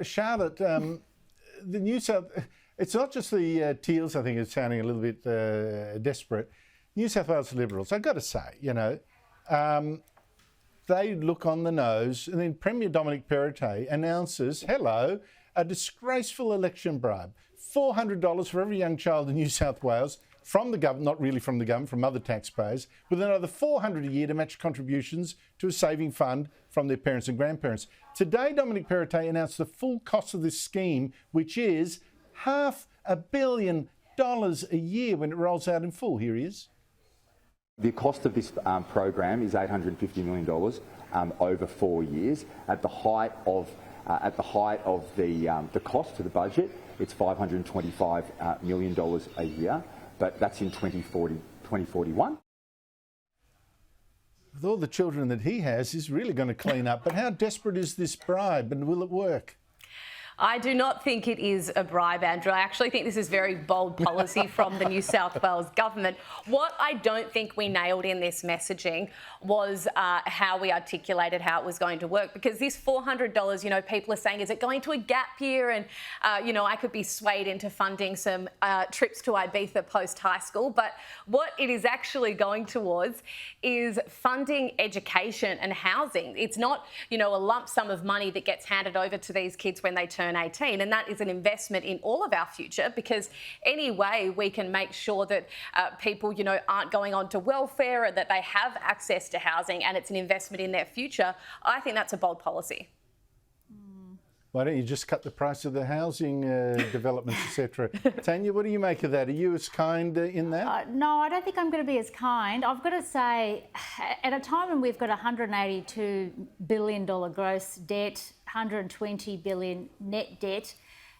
Charlotte, the New South... It's not just the Teals, I think, is sounding a little bit desperate. New South Wales Liberals, I've got to say, they look on the nose, and then Premier Dominic Perrottet announces, hello, a disgraceful election bribe. $400 for every young child in New South Wales from the government, not really from the government, from other taxpayers, with another $400 a year to match contributions to a saving fund from their parents and grandparents. Today, Dominic Perrottet announced the full cost of this scheme, which is $500 million a year when it rolls out in full. Here he is. The cost of this program is $850 million over 4 years. At the height of the cost to the budget, it's $525 million a year, but that's in 2041. With all the children that he has, he's really going to clean up. But how desperate is this bribe, and will it work? I do not think it is a bribe, Andrew. I actually think this is very bold policy from the New South Wales government. What I don't think we nailed in this messaging was how we articulated how it was going to work, because this $400, people are saying, is it going to a gap year? And, I could be swayed into funding some trips to Ibiza post-high school. But what it is actually going towards is funding education and housing. It's not, a lump sum of money that gets handed over to these kids when they turn 18, and that is an investment in all of our future, because any way we can make sure that people, aren't going on to welfare and that they have access to housing, and it's an investment in their future, I think that's a bold policy. Why don't you just cut the price of the housing developments, etc.? Tania, what do you make of that? Are you as kind in that? No, I don't think I'm going to be as kind. I've got to say, at a time when we've got $182 billion gross debt, $120 billion net debt,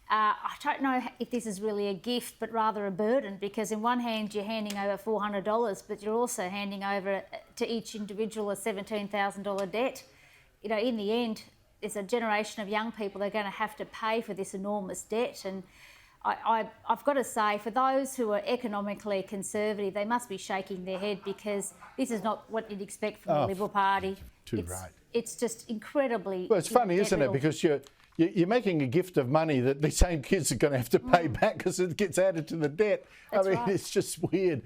I don't know if this is really a gift, but rather a burden, because in one hand you're handing over $400, but you're also handing over to each individual a $17,000 debt. In the end, there's a generation of young people that are going to have to pay for this enormous debt. And I've got to say, for those who are economically conservative, they must be shaking their head, because this is not what you'd expect from the Liberal Party. It's just incredibly... Well, it's funny, isn't it? Because you're making a gift of money that the same kids are going to have to pay back because it gets added to the debt. That's right. It's just weird.